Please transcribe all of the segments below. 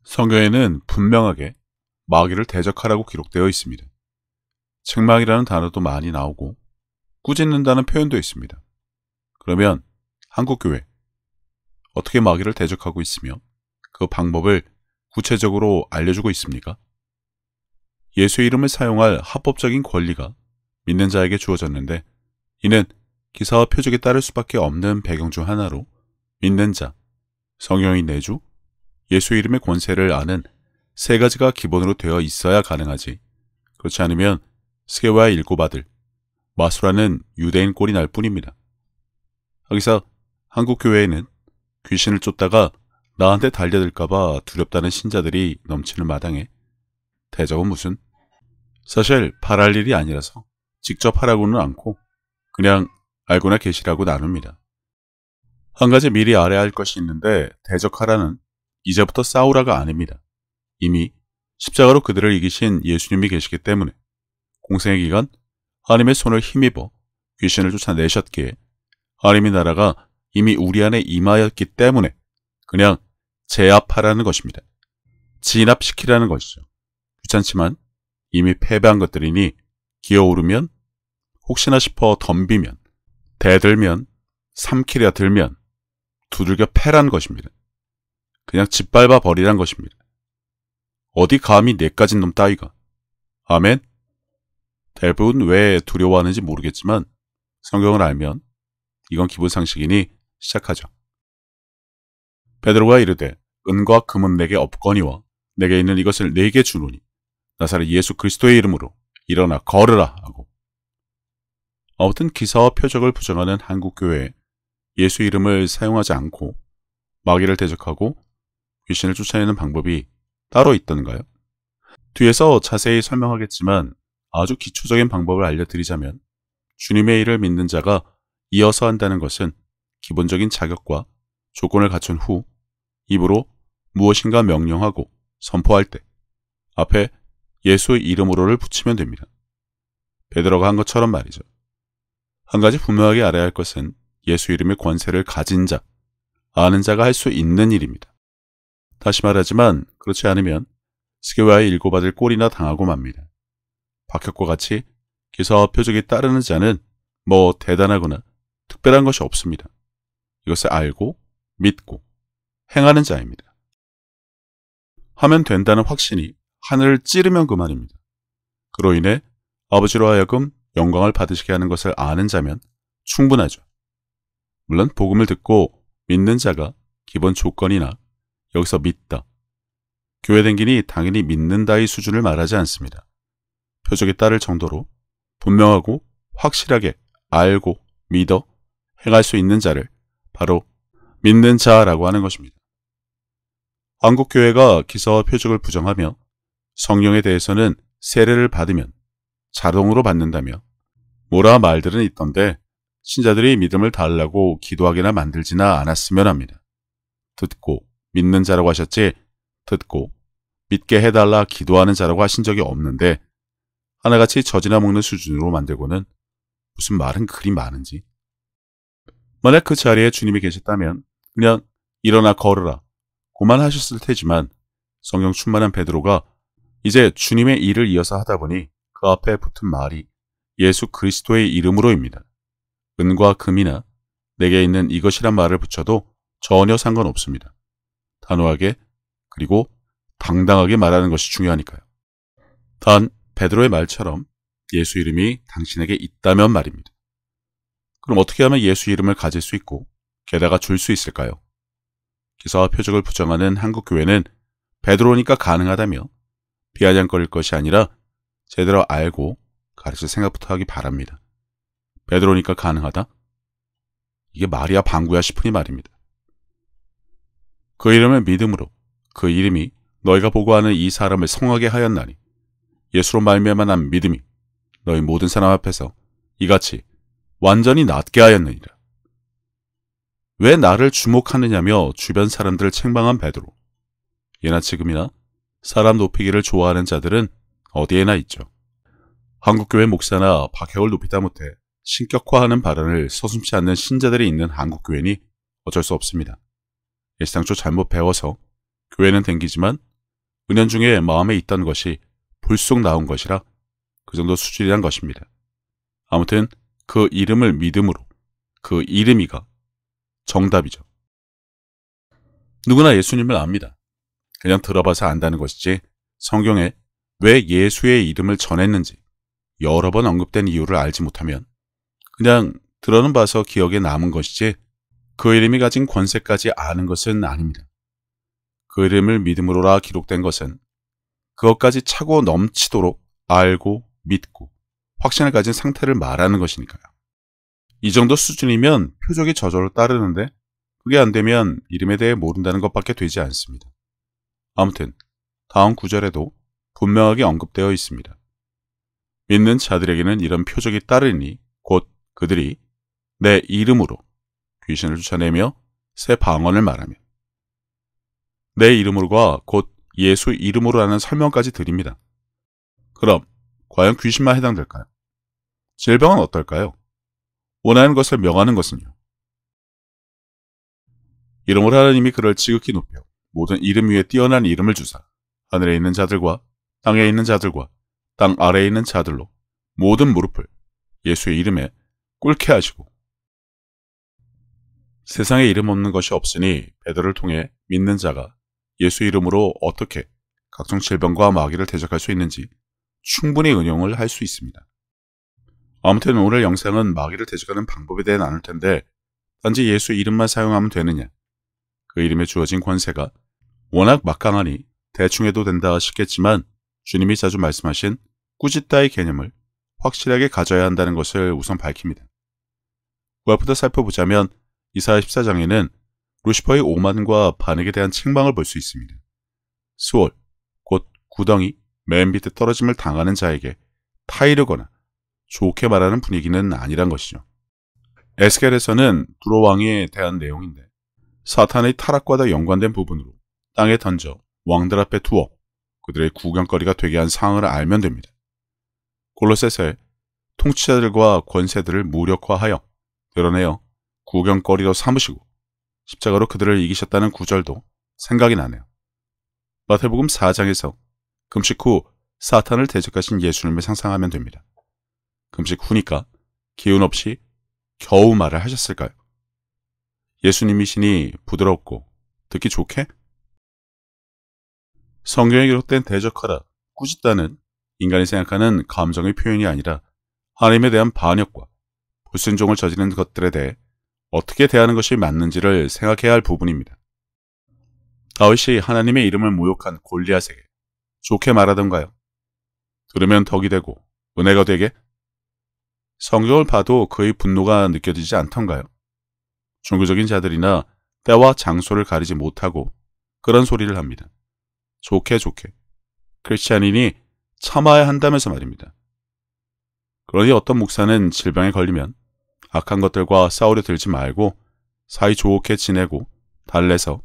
성경에는 분명하게 마귀를 대적하라고 기록되어 있습니다. 책망이라는 단어도 많이 나오고 꾸짖는다는 표현도 있습니다. 그러면 한국교회 어떻게 마귀를 대적하고 있으며 그 방법을 구체적으로 알려주고 있습니까? 예수의 이름을 사용할 합법적인 권리가 믿는 자에게 주어졌는데 이는 기사와 표적에 따를 수밖에 없는 배경 중 하나로 믿는 자, 성령의 내주, 예수의 이름의 권세를 아는 세 가지가 기본으로 되어 있어야 가능하지. 그렇지 않으면 스게와의 일곱 아들, 마수라는 유대인 꼴이 날 뿐입니다. 여기서 한국교회에는 귀신을 쫓다가 나한테 달려들까봐 두렵다는 신자들이 넘치는 마당에 대적은 무슨? 사실 바랄 일이 아니라서 직접 하라고는 않고 그냥 알고나 계시라고 나눕니다. 한 가지 미리 알아야 할 것이 있는데 대적하라는 이제부터 싸우라가 아닙니다. 이미 십자가로 그들을 이기신 예수님이 계시기 때문에 공생의 기간 하나님의 손을 힘입어 귀신을 쫓아내셨기에 하나님의 나라가 이미 우리 안에 임하였기 때문에 그냥 제압하라는 것입니다. 진압시키라는 것이죠. 귀찮지만 이미 패배한 것들이니 기어오르면 혹시나 싶어 덤비면 대들면 삼키려 들면 두들겨 패란 것입니다. 그냥 짓밟아 버리란 것입니다. 어디 감히 내까진 놈 따위가. 아멘? 대부분 왜 두려워하는지 모르겠지만 성경을 알면 이건 기본 상식이니 시작하죠. 베드로가 이르되 은과 금은 내게 없거니와 내게 있는 이것을 네게 주노니 나사렛 예수 그리스도의 이름으로 일어나 걸으라 하고. 아무튼 기사와 표적을 부정하는 한국교회에 예수 이름을 사용하지 않고 마귀를 대적하고 귀신을 쫓아내는 방법이 따로 있던가요? 뒤에서 자세히 설명하겠지만 아주 기초적인 방법을 알려드리자면 주님의 일을 믿는 자가 이어서 한다는 것은 기본적인 자격과 조건을 갖춘 후 입으로 무엇인가 명령하고 선포할 때 앞에 예수의 이름으로를 붙이면 됩니다. 베드로가 한 것처럼 말이죠. 한 가지 분명하게 알아야 할 것은 예수 이름의 권세를 가진 자, 아는 자가 할 수 있는 일입니다. 다시 말하지만 그렇지 않으면 스게와의 일곱 아들 꼴이나 당하고 맙니다. 박혁과 같이 기사와 표적이 따르는 자는 뭐 대단하거나 특별한 것이 없습니다. 이것을 알고 믿고 행하는 자입니다. 하면 된다는 확신이 하늘을 찌르면 그만입니다. 그로 인해 아버지로 하여금 영광을 받으시게 하는 것을 아는 자면 충분하죠. 물론 복음을 듣고 믿는 자가 기본 조건이나 여기서 믿다, 교회 댕기니 당연히 믿는다의 수준을 말하지 않습니다. 표적에 따를 정도로 분명하고 확실하게 알고 믿어 행할 수 있는 자를 바로 믿는 자라고 하는 것입니다. 한국교회가 기사와 표적을 부정하며 성령에 대해서는 세례를 받으면 자동으로 받는다며 뭐라 말들은 있던데 신자들이 믿음을 달라고 기도하게나 만들지나 않았으면 합니다. 듣고 믿는 자라고 하셨지 듣고 믿게 해달라 기도하는 자라고 하신 적이 없는데 하나같이 젖이나 먹는 수준으로 만들고는 무슨 말은 그리 많은지. 만약 그 자리에 주님이 계셨다면 그냥 일어나 걸으라 고만 하셨을 테지만 성령 충만한 베드로가 이제 주님의 일을 이어서 하다 보니 그 앞에 붙은 말이 예수 그리스도의 이름으로입니다. 은과 금이나 내게 있는 이것이란 말을 붙여도 전혀 상관없습니다. 단호하게 그리고 당당하게 말하는 것이 중요하니까요. 단 베드로의 말처럼 예수 이름이 당신에게 있다면 말입니다. 그럼 어떻게 하면 예수 이름을 가질 수 있고 게다가 줄 수 있을까요? 기사와 표적을 부정하는 한국교회는 베드로니까 가능하다며 비아냥거릴 것이 아니라 제대로 알고 가르칠 생각부터 하기 바랍니다. 베드로니까 가능하다? 이게 말이야 방구야 싶으니 말입니다. 그 이름을 믿음으로 그 이름이 너희가 보고하는 이 사람을 성하게 하였나니 예수로 말미암아 난 믿음이 너희 모든 사람 앞에서 이같이 완전히 낫게 하였느니라. 왜 나를 주목하느냐며 주변 사람들을 책망한 베드로. 예나 지금이나 사람 높이기를 좋아하는 자들은 어디에나 있죠. 한국교회 목사나 박혁을 높이다 못해 신격화하는 발언을 서슴지 않는 신자들이 있는 한국교회니 어쩔 수 없습니다. 일상초 잘못 배워서 교회는 댕기지만 은연중에 마음에 있던 것이 불쑥 나온 것이라 그 정도 수준이란 것입니다. 아무튼 그 이름을 믿음으로 그 이름이가 정답이죠. 누구나 예수님을 압니다. 그냥 들어봐서 안다는 것이지 성경에 왜 예수의 이름을 전했는지 여러 번 언급된 이유를 알지 못하면 그냥 들어는 봐서 기억에 남은 것이지 그 이름이 가진 권세까지 아는 것은 아닙니다. 그 이름을 믿음으로라 기록된 것은 그것까지 차고 넘치도록 알고 믿고 확신을 가진 상태를 말하는 것이니까요. 이 정도 수준이면 표적이 저절로 따르는데 그게 안 되면 이름에 대해 모른다는 것밖에 되지 않습니다. 아무튼 다음 구절에도 분명하게 언급되어 있습니다. 믿는 자들에게는 이런 표적이 따르니 곧 그들이 내 이름으로 귀신을 쫓아내며 새 방언을 말하며 내 이름으로가 곧 예수 이름으로라는 설명까지 드립니다. 그럼 과연 귀신만 해당될까요? 질병은 어떨까요? 원하는 것을 명하는 것은요? 이름으로 하나님이 그를 지극히 높여 모든 이름 위에 뛰어난 이름을 주사 하늘에 있는 자들과 땅에 있는 자들과 땅 아래에 있는 자들로 모든 무릎을 예수의 이름에 꿇게 하시고 세상에 이름 없는 것이 없으니 베드로를 통해 믿는 자가 예수 이름으로 어떻게 각종 질병과 마귀를 대적할 수 있는지 충분히 응용을 할 수 있습니다. 아무튼 오늘 영상은 마귀를 대적하는 방법에 대해 나눌 텐데 단지 예수 이름만 사용하면 되느냐, 그 이름에 주어진 권세가 워낙 막강하니 대충 해도 된다 싶겠지만 주님이 자주 말씀하신 꾸짖다의 개념을 확실하게 가져야 한다는 것을 우선 밝힙니다. 무엇부터 살펴보자면 이사야 14장에는 루시퍼의 오만과 반역에 대한 책망을 볼 수 있습니다. 수월, 곧 구덩이, 맨 밑에 떨어짐을 당하는 자에게 타이르거나 좋게 말하는 분위기는 아니란 것이죠. 에스겔에서는 두로 왕에 대한 내용인데 사탄의 타락과도 연관된 부분으로 땅에 던져 왕들 앞에 두어 그들의 구경거리가 되게 한 상황을 알면 됩니다. 골로새서에 통치자들과 권세들을 무력화하여 드러내어 구경거리로 삼으시고 십자가로 그들을 이기셨다는 구절도 생각이 나네요. 마태복음 4장에서 금식 후 사탄을 대적하신 예수님을 상상하면 됩니다. 금식 후니까 기운 없이 겨우 말을 하셨을까요? 예수님이시니 부드럽고 듣기 좋게? 성경에 기록된 대적하라, 꾸짖다는 인간이 생각하는 감정의 표현이 아니라 하나님에 대한 반역과 불순종을 저지른 것들에 대해 어떻게 대하는 것이 맞는지를 생각해야 할 부분입니다. 다윗이 하나님의 이름을 모욕한 골리앗에게 좋게 말하던가요? 들으면 덕이 되고 은혜가 되게? 성경을 봐도 그의 분노가 느껴지지 않던가요? 종교적인 자들이나 때와 장소를 가리지 못하고 그런 소리를 합니다. 좋게 좋게. 크리스찬인이 참아야 한다면서 말입니다. 그러니 어떤 목사는 질병에 걸리면 악한 것들과 싸우려 들지 말고 사이좋게 지내고 달래서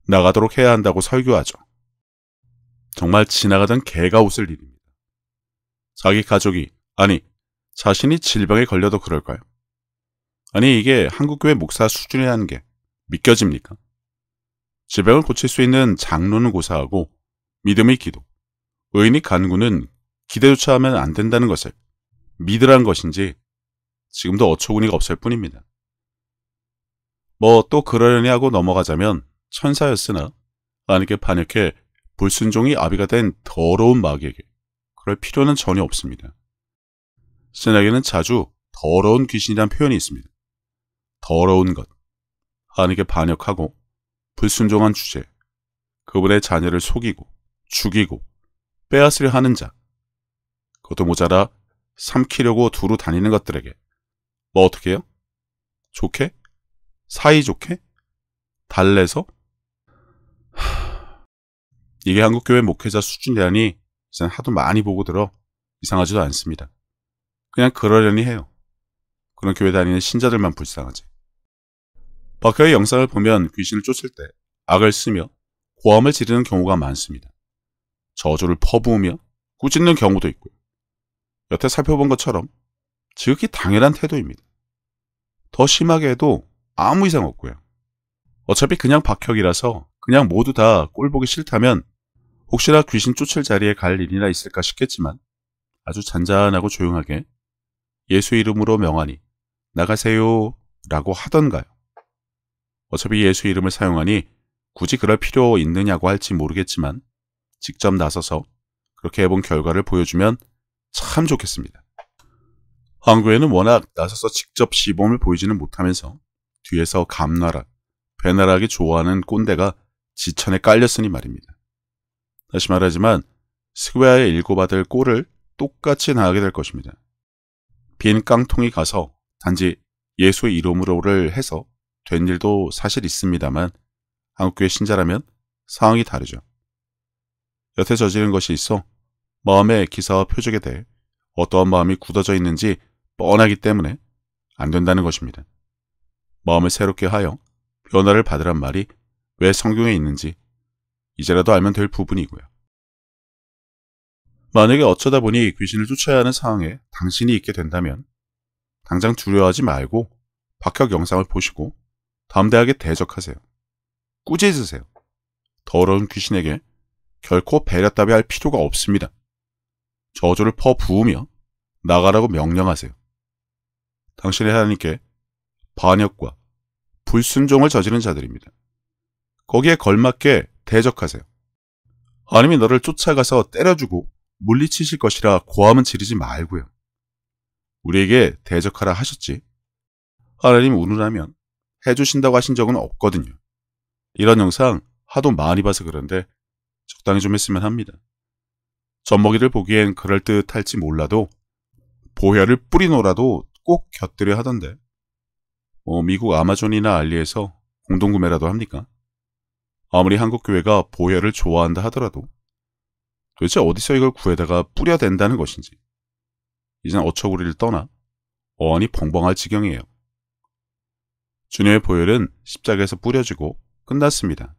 나가도록 해야 한다고 설교하죠. 정말 지나가던 개가 웃을 일입니다. 자기 가족이, 아니 자신이 질병에 걸려도 그럴까요? 아니 이게 한국교회 목사 수준이라는 게 믿겨집니까? 질병을 고칠 수 있는 장로는 고사하고 믿음의 기도, 의인이 간구는 기대조차 하면 안 된다는 것을 믿으라는 것인지 지금도 어처구니가 없을 뿐입니다. 뭐 또 그러려니 하고 넘어가자면 천사였으나 하나님께 반역해 불순종이 아비가 된 더러운 마귀에게 그럴 필요는 전혀 없습니다. 신약에는 자주 더러운 귀신이라는 표현이 있습니다. 더러운 것, 하나님께 반역하고 불순종한 주제, 그분의 자녀를 속이고 죽이고 빼앗으려 하는 자, 그것도 모자라 삼키려고 두루 다니는 것들에게 뭐 어떻게 해요? 좋게? 사이좋게? 달래서? 이게 한국교회 목회자 수준이라니 이젠 하도 많이 보고 들어 이상하지도 않습니다. 그냥 그러려니 해요. 그런 교회 다니는 신자들만 불쌍하지. 박혀의 영상을 보면 귀신을 쫓을 때 악을 쓰며 고함을 지르는 경우가 많습니다. 저주를 퍼부으며 꾸짖는 경우도 있고요. 여태 살펴본 것처럼 지극히 당연한 태도입니다. 더 심하게 해도 아무 이상 없고요. 어차피 그냥 박혁이라서 그냥 모두 다 꼴보기 싫다면 혹시나 귀신 쫓을 자리에 갈 일이나 있을까 싶겠지만 아주 잔잔하고 조용하게 예수 이름으로 명하니 나가세요 라고 하던가요. 어차피 예수 이름을 사용하니 굳이 그럴 필요 있느냐고 할지 모르겠지만 직접 나서서 그렇게 해본 결과를 보여주면 참 좋겠습니다. 한국에는 워낙 나서서 직접 시범을 보이지는 못하면서 뒤에서 감나라, 배나라하기 좋아하는 꼰대가 지천에 깔렸으니 말입니다. 다시 말하지만 스퀘어에 일고받을 꼴을 똑같이 당하게 될 것입니다. 빈 깡통이 가서 단지 예수의 이름으로를 해서 된 일도 사실 있습니다만 한국교회 신자라면 상황이 다르죠. 여태 저지른 것이 있어 마음의 기사와 표적에 대해 어떠한 마음이 굳어져 있는지 뻔하기 때문에 안 된다는 것입니다. 마음을 새롭게 하여 변화를 받으란 말이 왜 성경에 있는지 이제라도 알면 될 부분이고요. 만약에 어쩌다 보니 귀신을 쫓아야 하는 상황에 당신이 있게 된다면 당장 두려워하지 말고 박혁 영상을 보시고 담대하게 대적하세요. 꾸짖으세요. 더러운 귀신에게 결코 배려 따위 할 필요가 없습니다. 저주를 퍼부으며 나가라고 명령하세요. 당신의 하나님께 반역과 불순종을 저지른 자들입니다. 거기에 걸맞게 대적하세요. 하나님이 너를 쫓아가서 때려주고 물리치실 것이라 고함은 지르지 말고요. 우리에게 대적하라 하셨지. 하나님 운운하면 해주신다고 하신 적은 없거든요. 이런 영상 하도 많이 봐서 그런데 적당히 좀 했으면 합니다. 젖먹이를 보기엔 그럴듯할지 몰라도 보혈을 뿌리노라도 꼭 곁들여 하던데 미국 아마존이나 알리에서 공동구매라도 합니까? 아무리 한국교회가 보혈을 좋아한다 하더라도 도대체 어디서 이걸 구해다가 뿌려댄다는 것인지 이젠 어처구리를 떠나 어안이 벙벙할 지경이에요. 주님의 보혈은 십자가에서 뿌려지고 끝났습니다.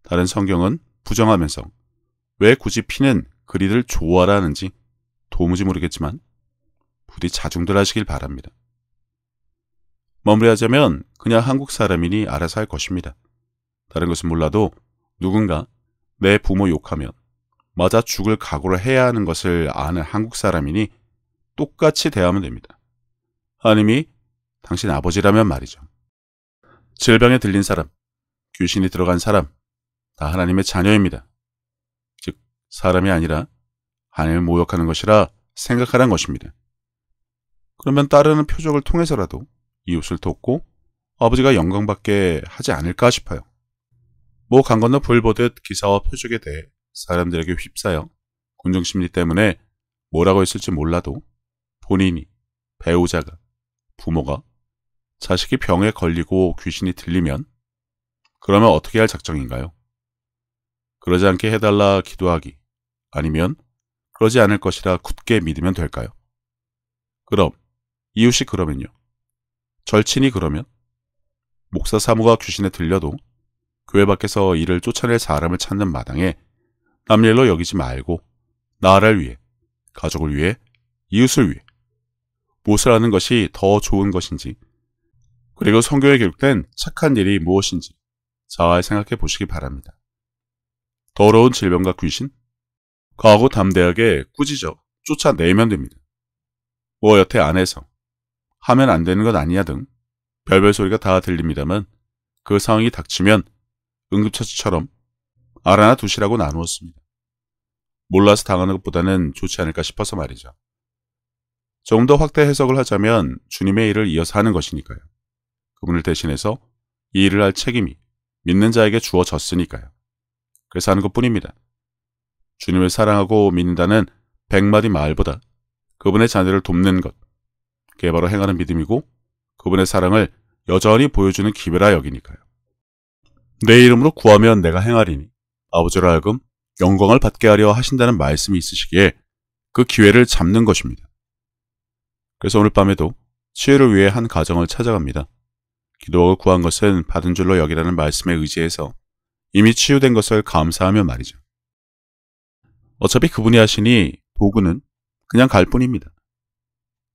다른 성경은 부정하면서 왜 굳이 피는 그리들 좋아라 하는지 도무지 모르겠지만 부디 자중들 하시길 바랍니다. 마무리하자면 그냥 한국 사람이니 알아서 할 것입니다. 다른 것은 몰라도 누군가 내 부모 욕하면 맞아 죽을 각오를 해야 하는 것을 아는 한국 사람이니 똑같이 대하면 됩니다. 하나님이 당신 아버지라면 말이죠. 질병에 들린 사람, 귀신이 들어간 사람 다 하나님의 자녀입니다. 즉 사람이 아니라 하나님을 모욕하는 것이라 생각하란 것입니다. 그러면 따르는 표적을 통해서라도 이웃을 돕고 아버지가 영광받게 하지 않을까 싶어요. 강 건너 불 보듯 기사와 표적에 대해 사람들에게 휩싸여 군중심리 때문에 뭐라고 했을지 몰라도 본인이, 배우자가, 부모가, 자식이 병에 걸리고 귀신이 들리면 그러면 어떻게 할 작정인가요? 그러지 않게 해달라 기도하기 아니면 그러지 않을 것이라 굳게 믿으면 될까요? 그럼 이웃이 그러면요? 절친이 그러면? 목사 사모가 귀신에 들려도 교회 밖에서 이를 쫓아낼 사람을 찾는 마당에 남일로 여기지 말고 나라를 위해, 가족을 위해, 이웃을 위해 무엇을 하는 것이 더 좋은 것인지 그리고 성경에 기록된 착한 일이 무엇인지 잘 생각해 보시기 바랍니다. 더러운 질병과 귀신? 과하고 담대하게 꾸짖어 쫓아내면 됩니다. 여태 안 해서 하면 안 되는 것 아니냐 등 별별 소리가 다 들립니다만 그 상황이 닥치면 응급처치처럼 알아나 두시라고 나누었습니다. 몰라서 당하는 것보다는 좋지 않을까 싶어서 말이죠. 조금 더 확대 해석을 하자면 주님의 일을 이어서 하는 것이니까요. 그분을 대신해서 이 일을 할 책임이 믿는 자에게 주어졌으니까요. 그래서 하는 것뿐입니다. 주님을 사랑하고 믿는다는 100마디 말보다 그분의 자녀를 돕는 것, 그게 바로 행하는 믿음이고 그분의 사랑을 여전히 보여주는 기회라 여기니까요. 내 이름으로 구하면 내가 행하리니 아버지로 하여금 영광을 받게 하려 하신다는 말씀이 있으시기에 그 기회를 잡는 것입니다. 그래서 오늘 밤에도 치유를 위해 한 가정을 찾아갑니다. 기도하고 구한 것은 받은 줄로 여기라는 말씀에 의지해서 이미 치유된 것을 감사하며 말이죠. 어차피 그분이 하시니 도구는 그냥 갈 뿐입니다.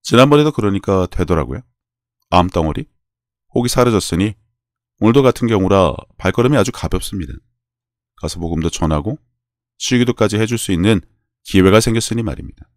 지난번에도 그러니까 되더라고요. 암덩어리, 혹이 사라졌으니 오늘도 같은 경우라 발걸음이 아주 가볍습니다. 가서 복음도 전하고 주기도까지 해줄 수 있는 기회가 생겼으니 말입니다.